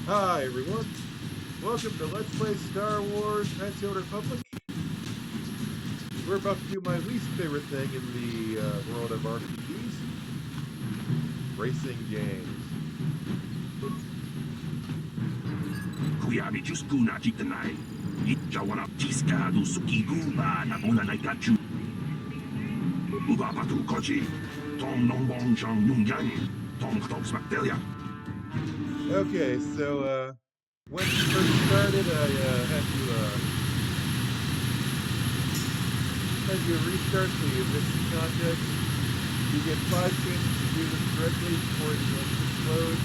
Hi everyone, welcome to Let's Play Star Wars Knights of the Old Republic. We're about to do my least favorite thing in the world of RPGs, racing games. Kuyami Juskuna Jitanai. Ijawana Tiska do Sukiguba Nabona Naikachu. Ubapatu Koji. Tom Nongbong Chang Nungan. Tom Tox Bacteria. Okay, so when it first started, I had to restart the mission context. You get 5 chances to do this correctly before the engine explodes.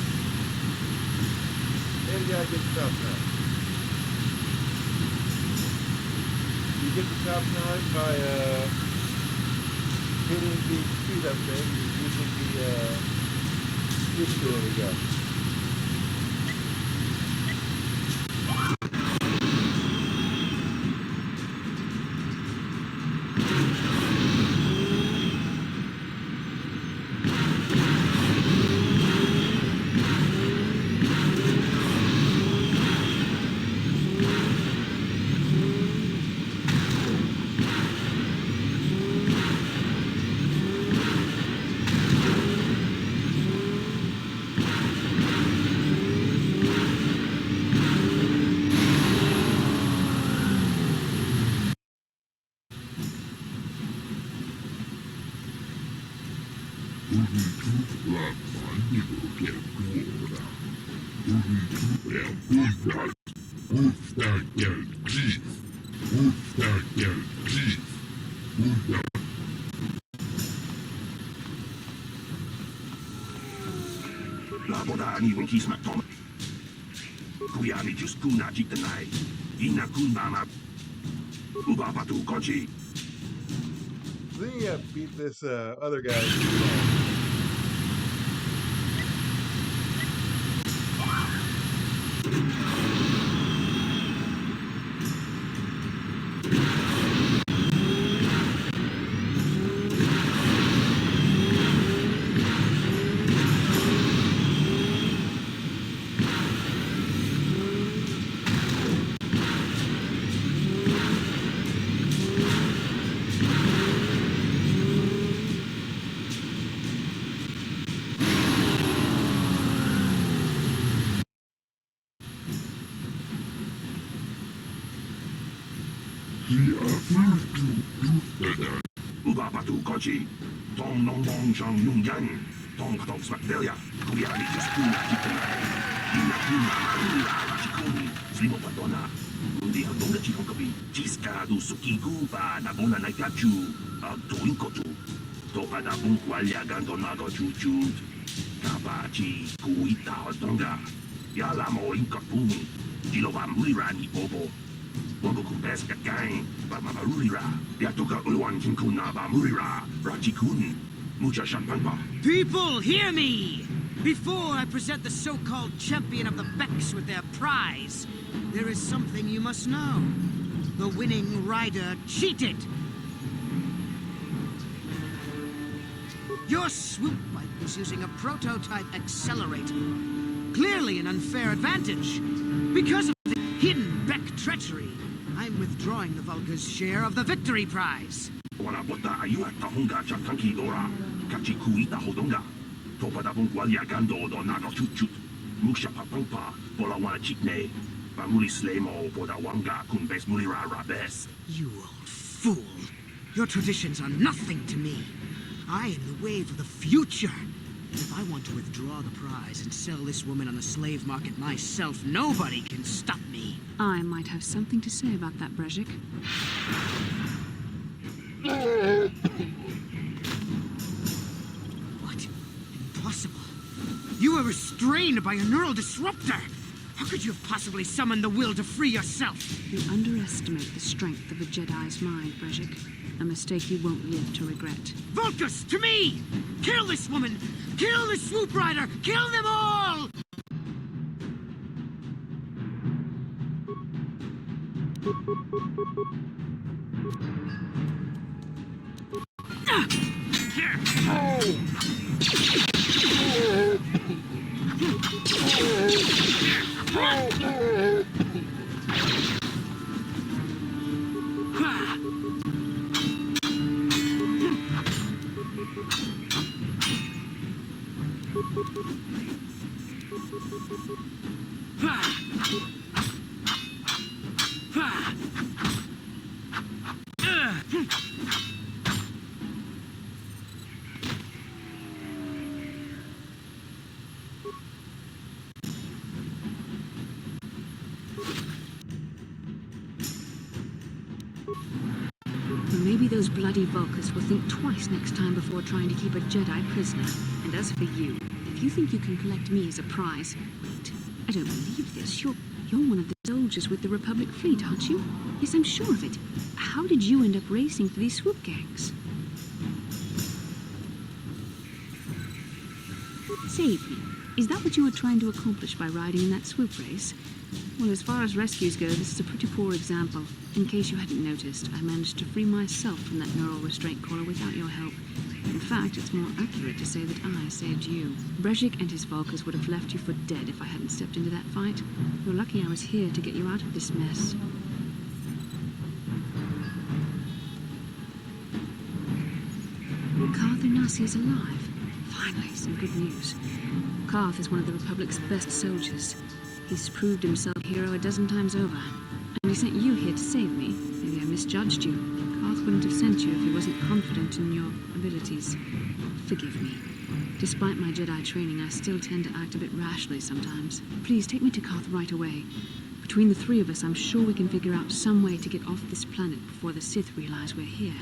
And you gotta get the top time. You get the top time by hitting the speed up thing using the switch tool we got. Laboda ni Winkis Macton. Kuyami Juskuna Jitanai. Inakunama. Ubapatu Koji. Then you have to beat this other guy. Ubapatu Koji. Tom Nongbong Chang Nungan. Tom Tox Bacteria. Kuyami Juskuna Jitanai. Inakunama Rachikuni. Slimo Patona. Undi Aldonga Chikonkabi. Tiska do Sukiguba Nabona Naikachu. Agtuinkotu. Topada Bunkwalya Gandonago Chuchut. Kabachi Kuita Aldonga. Yalamo Inkapuni. Jilova Mulirani Bobo. Boboku Beska Gang. Bamamarurira. Yatuka Ulwan Kinkuna Bamurira. Rachikun. Mucha Shampanpa. People, hear me! Before I present the so-called champion of the Becks with their prize, there is something you must know. The winning rider cheated! Your swoop bike was using a prototype accelerator. Clearly an unfair advantage. Because of the hidden Beck treachery, I'm withdrawing the Vulca's share of the victory prize. Wanabota Ayua Tahunga Chatanki Dora. Kachikuita Hodonga. Topada Bunkwalya Gando Donago Chuchut. Musha Papampa. Polawana Chikne. Bamuri Slemo Podawanga Kumbes Mulira Rabes. You old fool. Your traditions are nothing to me. I am the wave of the future. If I want to withdraw the prize and sell this woman on the slave market myself, nobody can stop me. I might have something to say about that, Brezhik. What? Impossible. You were restrained by a neural disruptor. How could you have possibly summoned the will to free yourself? You underestimate the strength of a Jedi's mind, Brezhik. A mistake you won't live to regret. Vulcus, to me! Kill this woman! Kill the swoop rider! Kill them all! Maybe those bloody Vulkars will think twice next time before trying to keep a Jedi prisoner. And as for you, if you think you can collect me as a prize... Wait, I don't believe this. You're one of the soldiers with the Republic fleet, aren't you? Yes, I'm sure of it. How did you end up racing for these swoop gangs? Save me. Is that what you were trying to accomplish by riding in that swoop race? Well, as far as rescues go, this is a pretty poor example. In case you hadn't noticed, I managed to free myself from that neural restraint collar without your help. In fact, it's more accurate to say that I saved you. Brejik and his Vulkars would have left you for dead if I hadn't stepped into that fight. You're lucky I was here to get you out of this mess. Karth Unasi is alive. Finally, some good news. Karth is one of the Republic's best soldiers. He's proved himself a hero a dozen times over. And he sent you here to save me. Maybe I misjudged you. Karth wouldn't have sent you if he wasn't confident in your abilities. Forgive me. Despite my Jedi training, I still tend to act a bit rashly sometimes. Please, take me to Karth right away. Between the three of us, I'm sure we can figure out some way to get off this planet before the Sith realize we're here.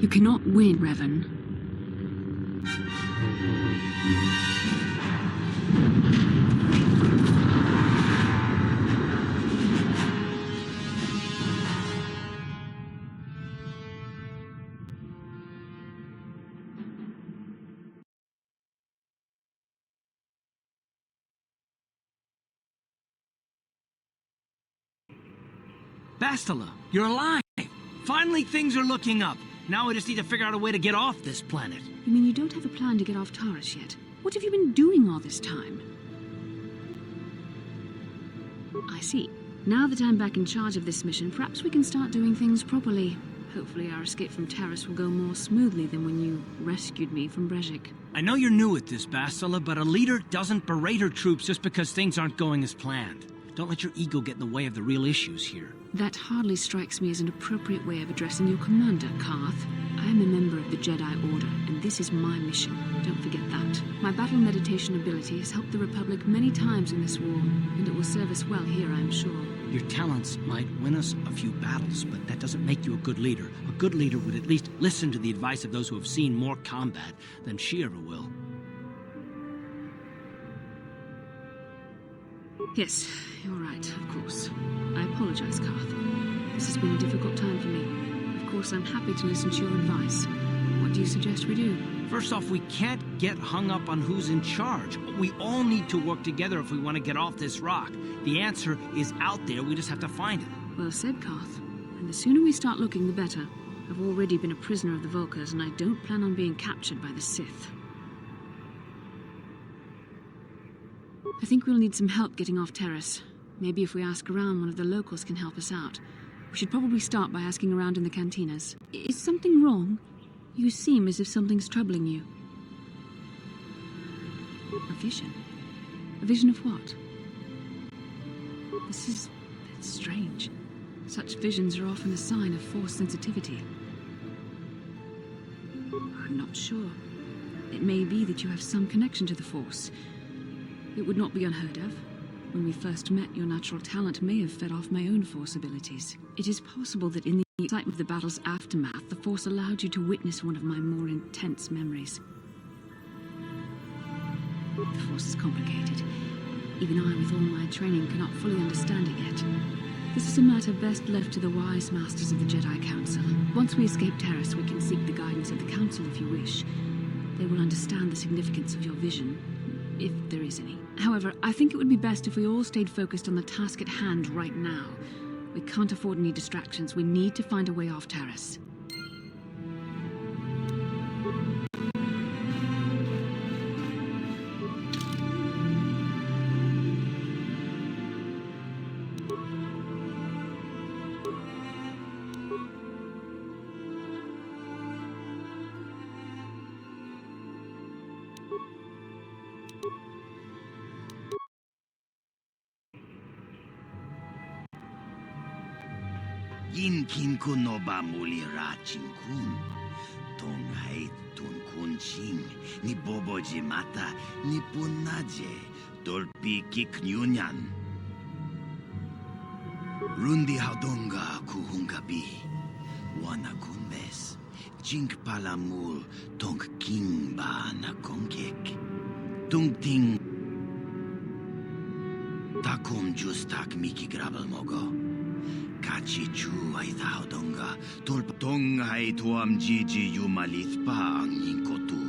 You cannot win, Revan. Bastila, you're alive! Finally, things are looking up. Now we just need to figure out a way to get off this planet. You mean you don't have a plan to get off Taurus yet? What have you been doing all this time? I see. Now that I'm back in charge of this mission, perhaps we can start doing things properly. Hopefully our escape from Taurus will go more smoothly than when you rescued me from Brejik. I know you're new at this, Bastila, but a leader doesn't berate her troops just because things aren't going as planned. Don't let your ego get in the way of the real issues here. That hardly strikes me as an appropriate way of addressing your commander, Karth. I am a member of the Jedi Order, and this is my mission. Don't forget that. My battle meditation ability has helped the Republic many times in this war, and it will serve us well here, I'm sure. Your talents might win us a few battles, but that doesn't make you a good leader. A good leader would at least listen to the advice of those who have seen more combat than she ever will. Yes, you're right, of course. I apologize, Karth. This has been a difficult time for me. Of course, I'm happy to listen to your advice. What do you suggest we do? First off, we can't get hung up on who's in charge. We all need to work together if we want to get off this rock. The answer is out there, we just have to find it. Well said, Karth. And the sooner we start looking, the better. I've already been a prisoner of the Vulkars, and I don't plan on being captured by the Sith. I think we'll need some help getting off Taurus. Maybe if we ask around, one of the locals can help us out. We should probably start by asking around in the cantinas. Is something wrong? You seem as if something's troubling you. A vision? A vision of what? This is strange. Such visions are often a sign of Force sensitivity. I'm not sure. It may be that you have some connection to the Force. It would not be unheard of. When we first met, your natural talent may have fed off my own Force abilities. It is possible that in the excitement of the battle's aftermath, the Force allowed you to witness one of my more intense memories. The Force is complicated. Even I, with all my training, cannot fully understand it yet. This is a matter best left to the wise masters of the Jedi Council. Once we escape Terrace, we can seek the guidance of the Council if you wish. They will understand the significance of your vision, if there is any. However, I think it would be best if we all stayed focused on the task at hand right now. We can't afford any distractions. We need to find a way off Terrace. Yin kin kun no ba muli ra chin kun. Tong hai tun kun ching. Ni bobo jimata ni punaje. Dolpi kik nyunyan. Rundi haudonga kuhungabi. Wana kunbes. Jink palamul tong king ba na kongkek. Tung ting. Takum justak miki grabel mogo. Kachi chu ay taudonga, tulpatong ay tuam jiji yumalit pa ang yingkotu.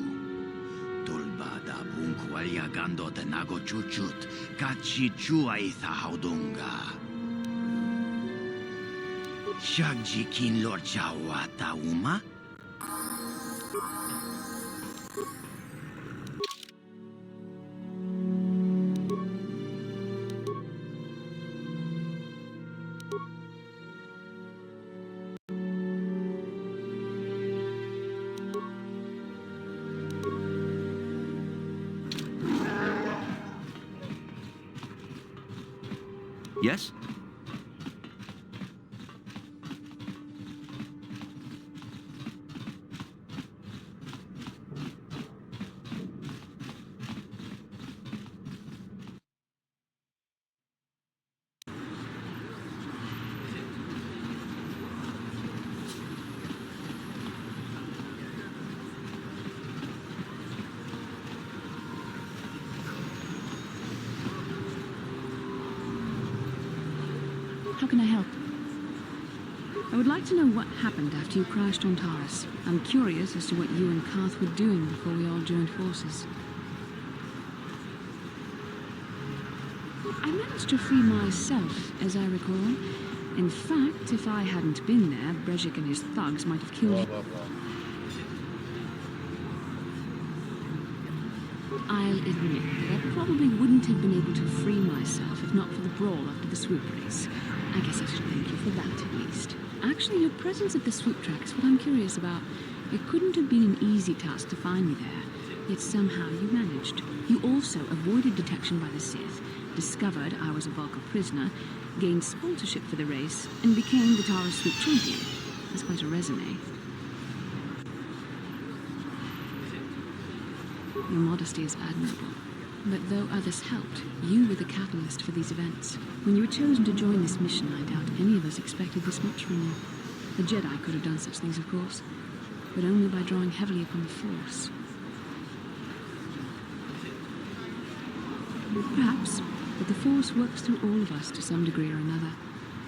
Tulbada bungkwalya gando tenago chuchut, kachi chu ay taudonga. Shagjikin lord chawa tauma? Yes? How can I help? I would like to know what happened after you crashed on Taurus. I'm curious as to what you and Karth were doing before we all joined forces. I managed to free myself, as I recall. In fact, if I hadn't been there, Brejik and his thugs might have killed you. I'll admit that I probably wouldn't have been able to free myself if not for the brawl after the swoop race. I guess I should thank you for that, at least. Actually, your presence at the swoop track is what I'm curious about. It couldn't have been an easy task to find me there, yet somehow you managed. You also avoided detection by the Sith, discovered I was a Vulcan prisoner, gained sponsorship for the race, and became the Taurus swoop champion. That's quite a resume. Your modesty is admirable. But though others helped, you were the catalyst for these events. When you were chosen to join this mission, I doubt any of us expected this much from you. The Jedi could have done such things, of course, but only by drawing heavily upon the Force. Perhaps, but the Force works through all of us to some degree or another.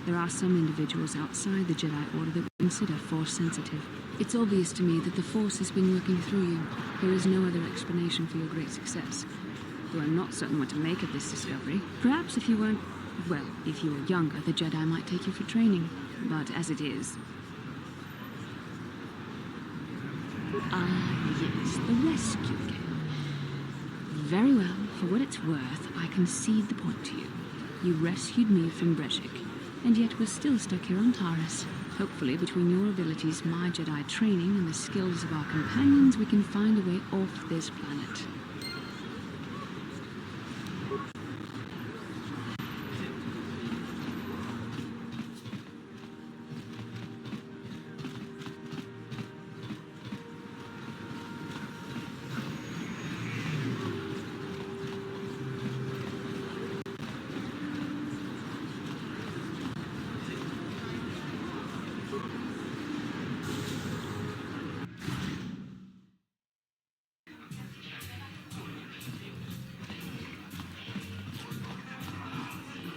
There are some individuals outside the Jedi Order that we consider Force-sensitive. It's obvious to me that the Force has been working through you. There is no other explanation for your great success. Though I'm not certain what to make of this discovery. Perhaps if you weren't... well, if you were younger, the Jedi might take you for training. But as it is... Ah, yes, the rescue game. Very well, for what it's worth, I concede the point to you. You rescued me from Brejik, and yet we're still stuck here on Taurus. Hopefully, between your abilities, my Jedi training, and the skills of our companions, we can find a way off this planet.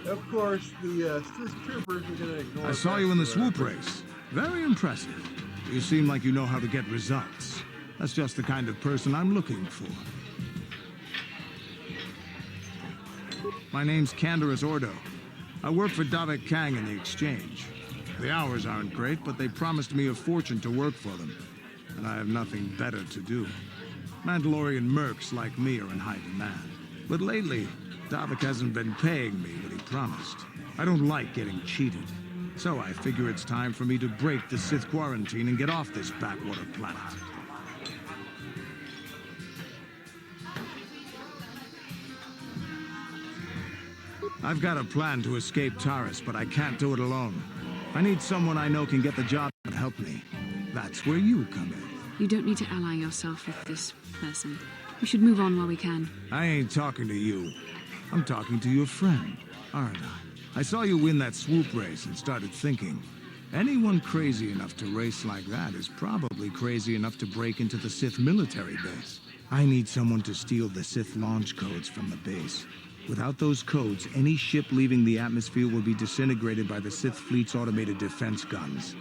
Of course, the Sith troopers are going to ignore. I saw you in the swoop race. Very impressive. You seem like you know how to get results. That's just the kind of person I'm looking for. My name's Canderous Ordo. I work for Davik Kang in the Exchange. The hours aren't great, but they promised me a fortune to work for them. And I have nothing better to do. Mandalorian mercs like me are in high demand. But lately, Davik hasn't been paying me what he promised. I don't like getting cheated. So I figure it's time for me to break the Sith quarantine and get off this backwater planet. I've got a plan to escape Taris, but I can't do it alone. I need someone I know can get the job and help me. That's where you come in. You don't need to ally yourself with this person. We should move on while we can. I ain't talking to you. I'm talking to your friend, aren't I? I saw you win that swoop race and started thinking, anyone crazy enough to race like that is probably crazy enough to break into the Sith military base. I need someone to steal the Sith launch codes from the base. Without those codes, any ship leaving the atmosphere will be disintegrated by the Sith fleet's automated defense guns.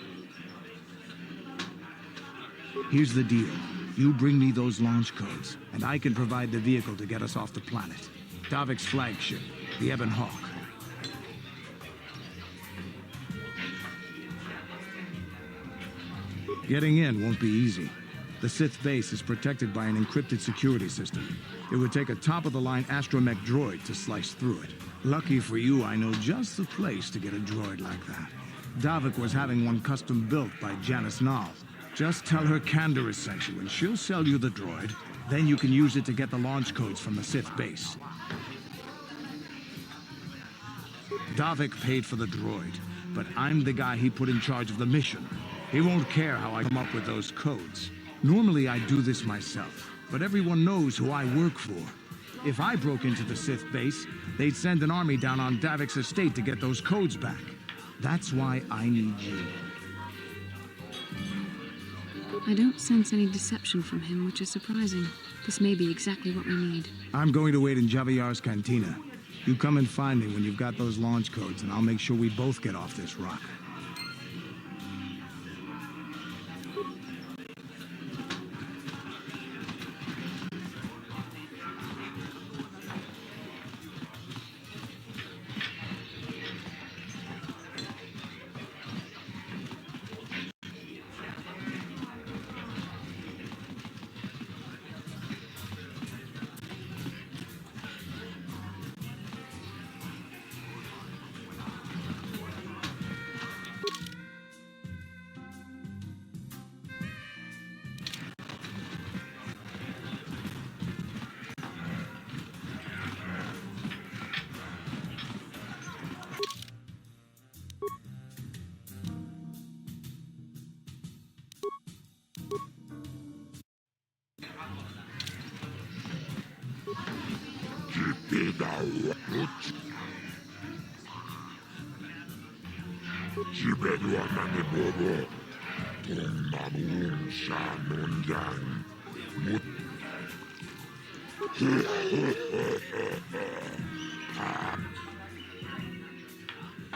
Here's the deal. You bring me those launch codes, and I can provide the vehicle to get us off the planet. Davik's flagship, the Ebon Hawk. Getting in won't be easy. The Sith base is protected by an encrypted security system. It would take a top-of-the-line astromech droid to slice through it. Lucky for you, I know just the place to get a droid like that. Davik was having one custom built by Janice Nall. Just tell her Canderous sent you, and she'll sell you the droid. Then you can use it to get the launch codes from the Sith base. Davik paid for the droid, but I'm the guy he put in charge of the mission. He won't care how I come up with those codes. Normally I do this myself, but everyone knows who I work for. If I broke into the Sith base, they'd send an army down on Davik's estate to get those codes back. That's why I need you. I don't sense any deception from him, which is surprising. This may be exactly what we need. I'm going to wait in Javier's cantina. You come and find me when you've got those launch codes, and I'll make sure we both get off this rock.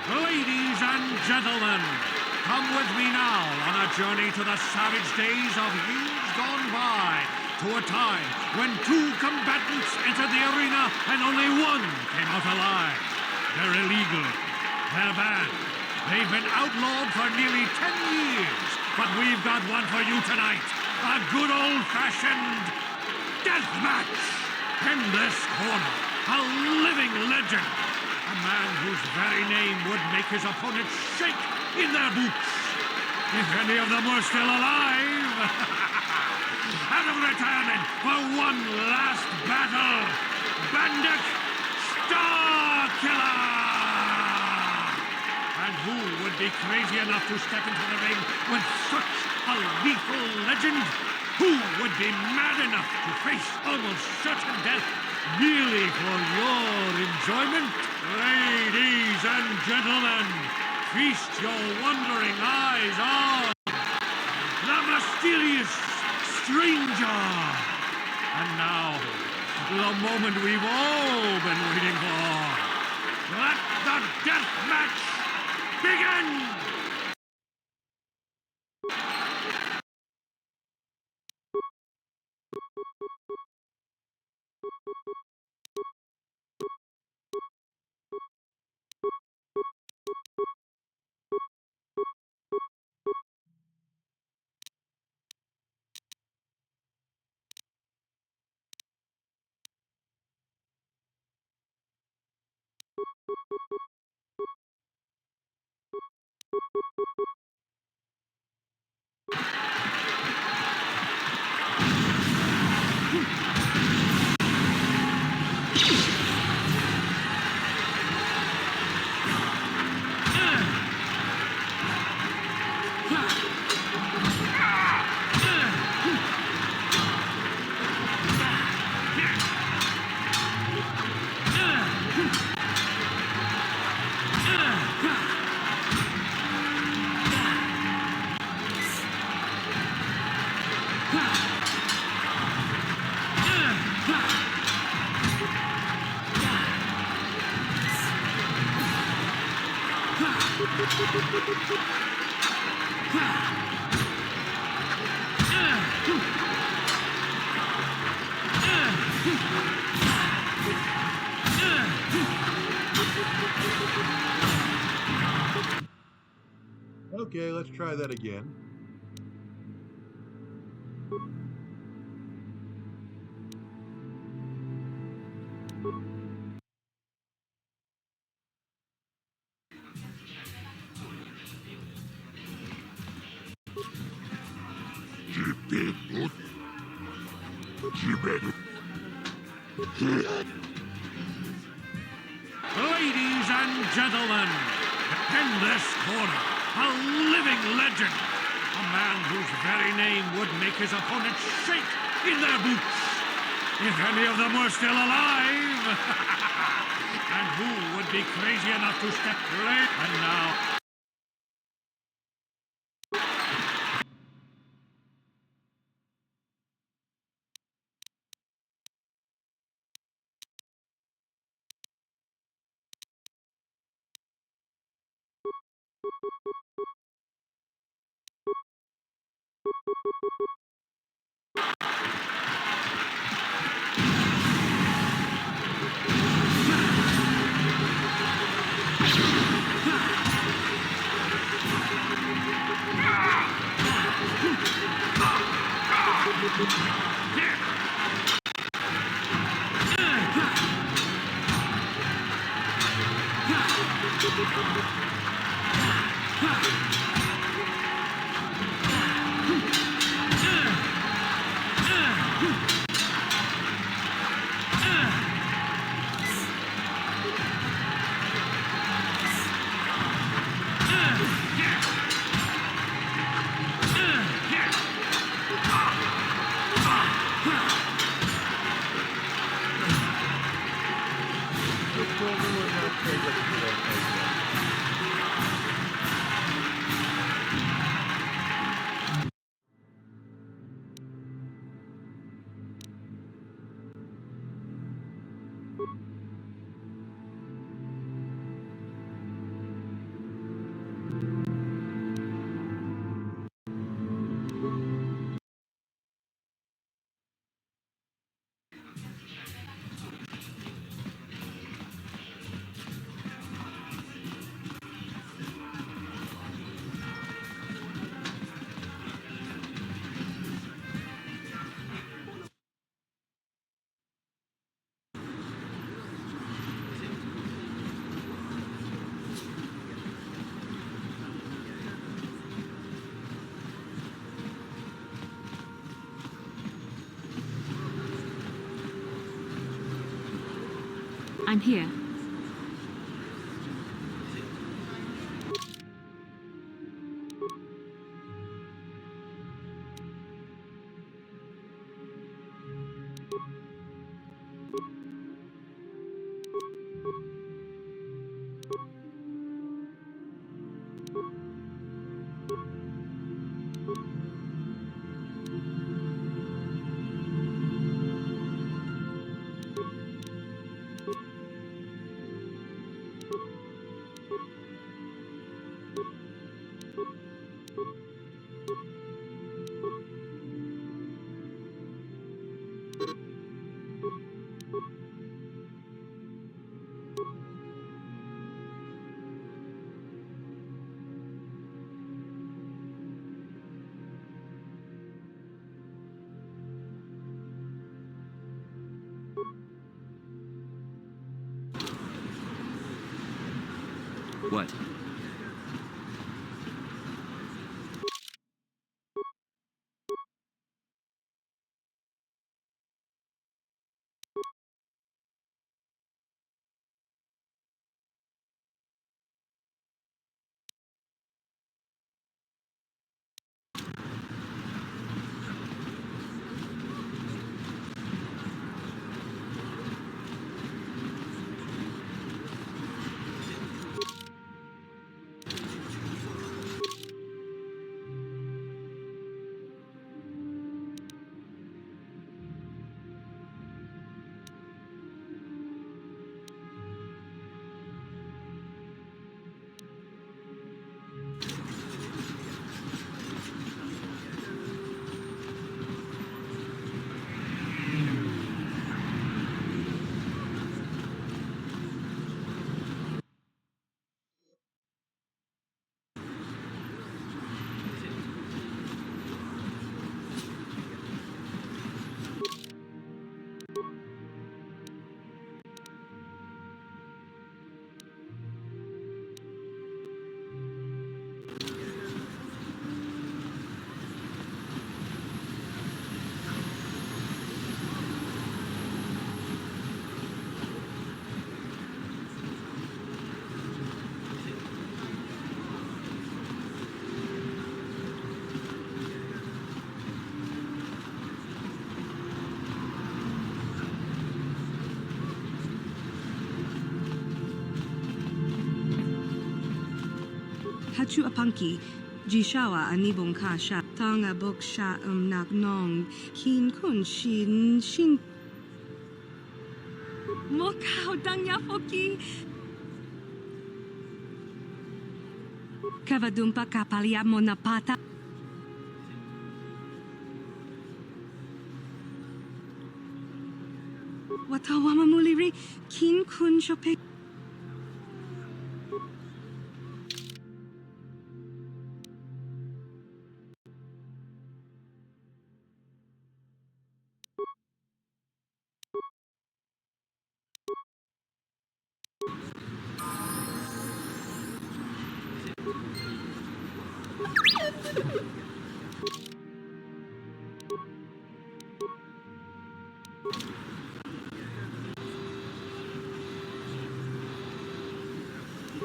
Ladies and gentlemen, come with me now on a journey to the savage days of years gone by, to a time when two combatants entered the arena and only one came out alive. They're illegal. They're banned. They've been outlawed for nearly 10 years, but we've got one for you tonight. A good old-fashioned death match. In this corner, a living legend. A man whose very name would make his opponents shake in their boots. If any of them were still alive. Out of retirement for one last battle, Bandit Starkiller! And who would be crazy enough to step into the ring with such a lethal legend? Who would be mad enough to face almost certain death merely for your enjoyment? Ladies and gentlemen, feast your wondering eyes on the mysterious stranger. And now, the moment we've all been waiting for. Let the death match begin! Okay, let's try that again. Ladies and gentlemen, in this corner, a living legend. A man whose very name would make his opponents shake in their boots. If any of them were still alive. And who would be crazy enough to step right? And now... I'm here. What? Hachu apanki, jishawa anibong kasha, tanga boksha nak nong, hin kun shin. Mokao dangya foki. Kavadumpa kapalia monapata. Watawama muliri, kin kun shope.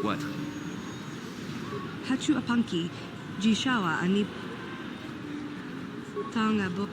What? Hachu apanki, jishawa anib. Tanga bok.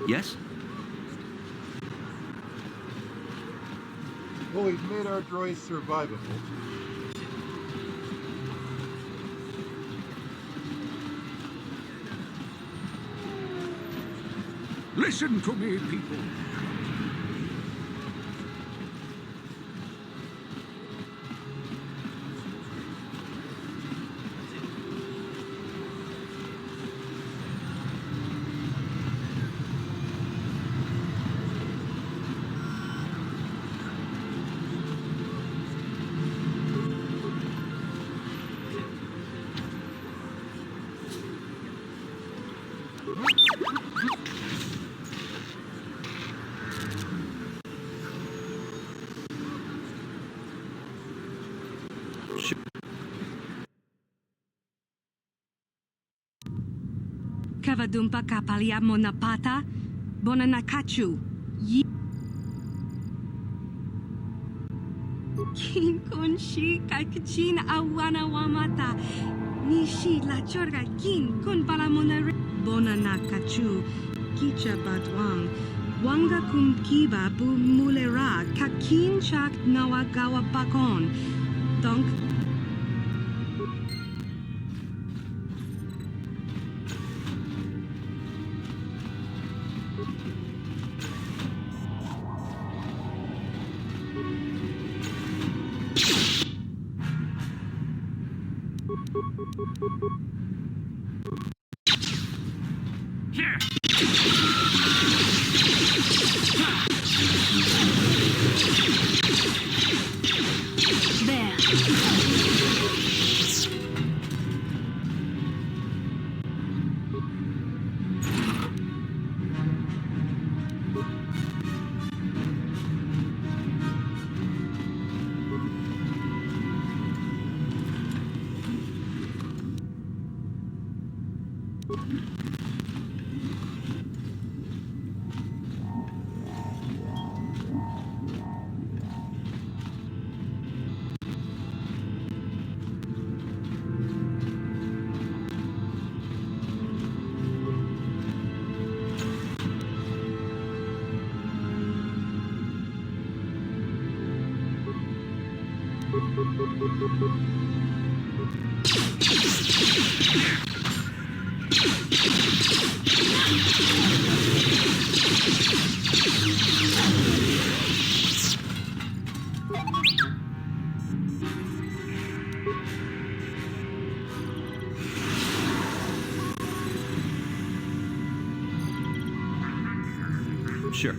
Yes? Well, we've made our droids survivable. Listen to me, people. Kavadumpa kapalia monapata, bonanakachu. Kin shi kakchin awana wamata. Nishi la chorga kin kun palamonare. Bonanakachu. Kicha badwang. Wanga kumkiba bu mulera. Kakin chak nawagawa bakon. Donk. Here! There. Sure.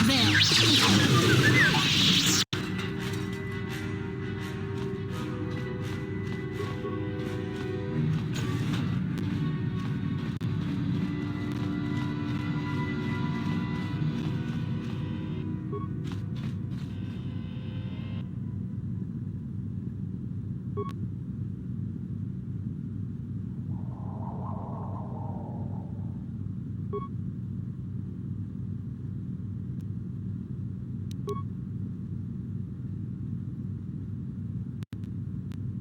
There.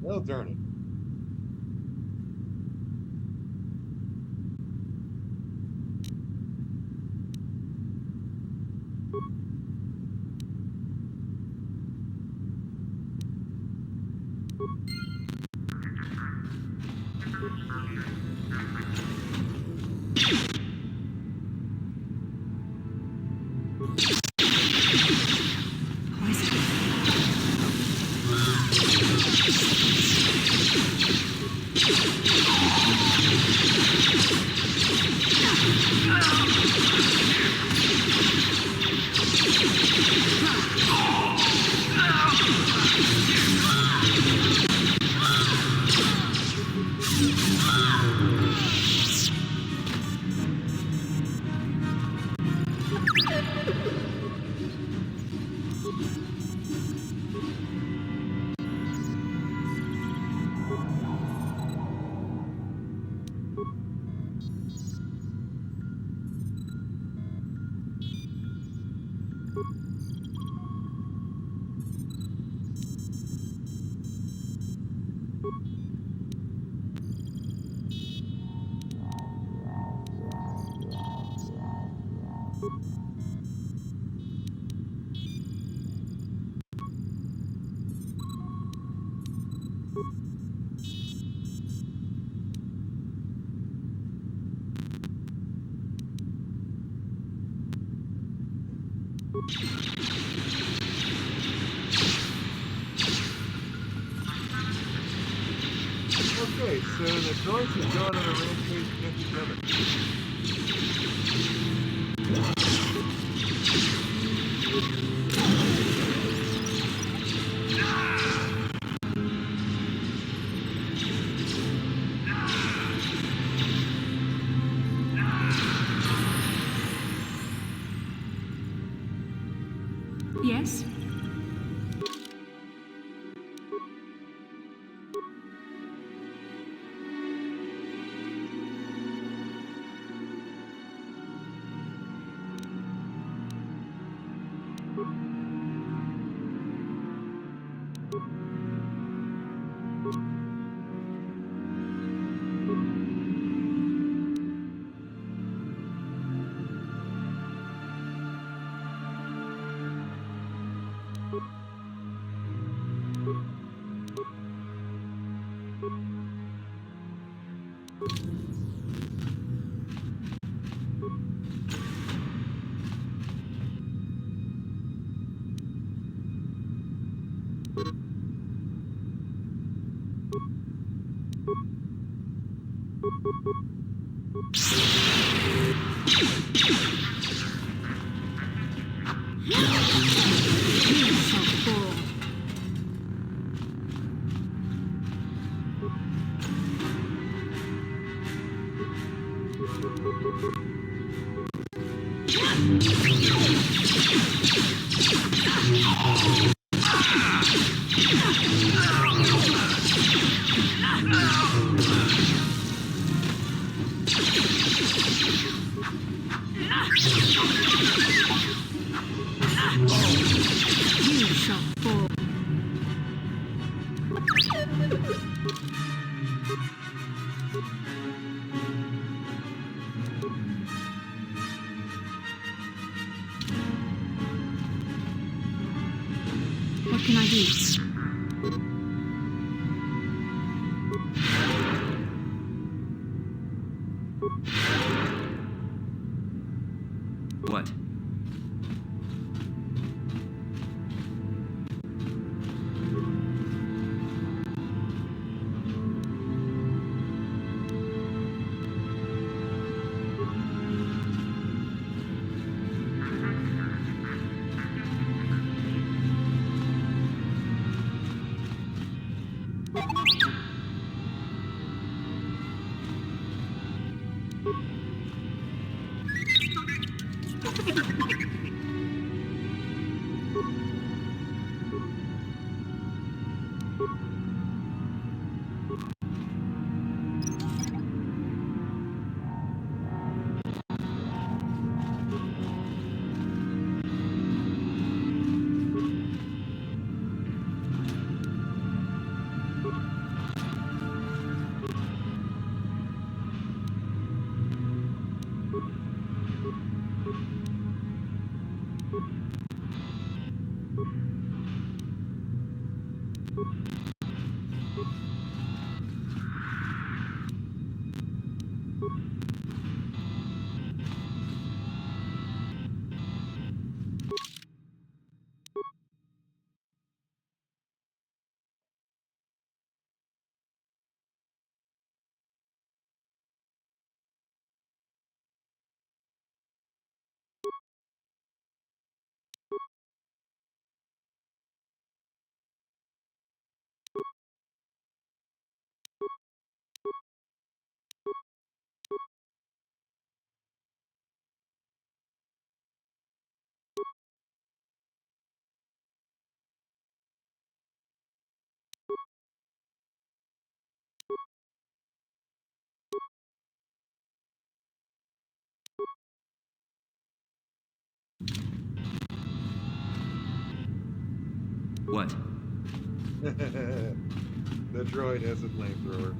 Well, darn it. Okay, so the droids have gone on a rampage against each other. Yes? You shall fall. What can I do? What? What? The droid has a flamethrower.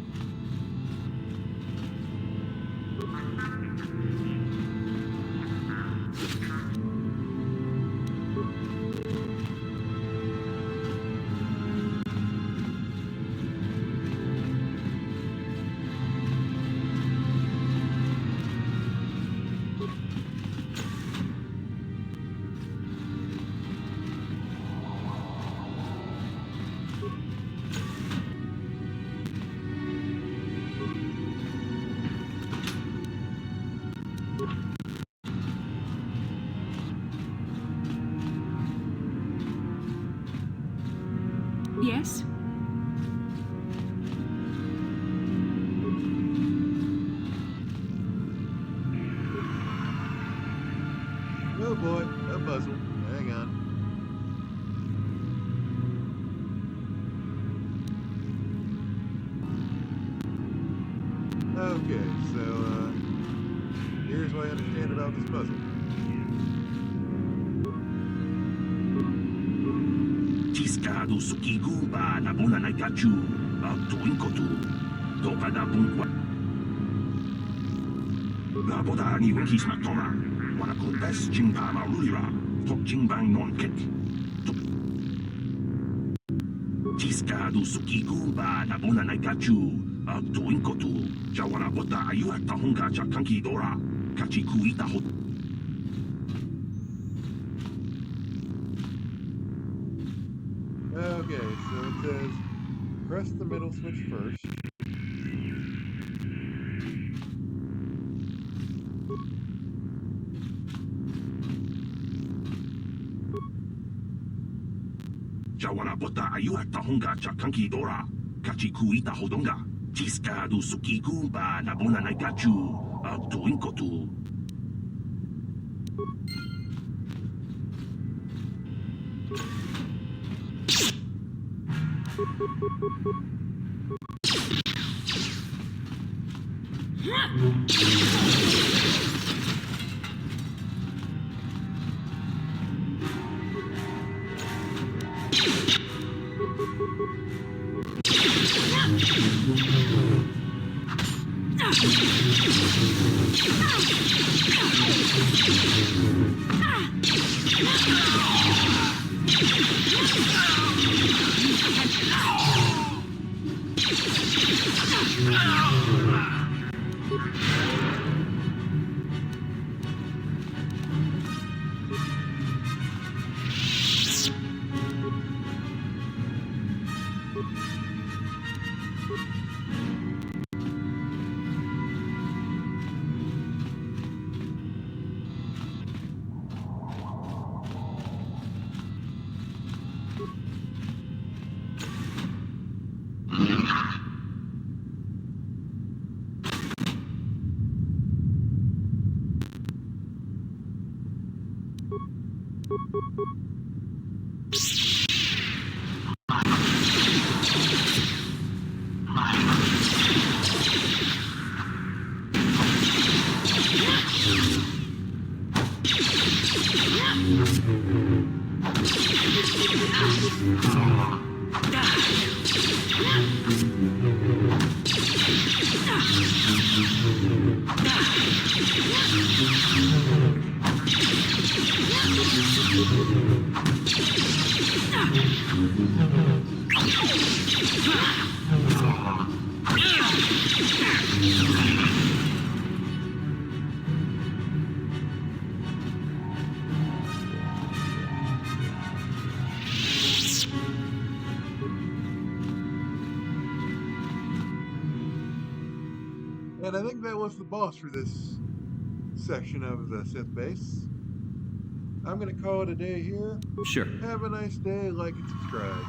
Yes? Oh boy, a puzzle. Hang on. Okay, so here's what I understand about this puzzle. Tiscado sukigu ba nabuna na gachu tuinkotu toka na bunkwa. La boda ni wekis matoma wana kontes jingpa marulira tok jingbang non kek. Tiscado sukigu ba nabuna na gachu tuinkotu jawana bota ayu at tahunga jakanki dora kachi kuita hot. Okay, so it says press the middle switch first. Jawana bota ayu at tahunga jakanki dora kachi kuita hodonga. Tiscado sukigu ba nabuna na gachu tuinkotu. And I think that was the boss for this section of the Sith base. I'm going to call it a day here. Sure. Have a nice day, like and subscribe.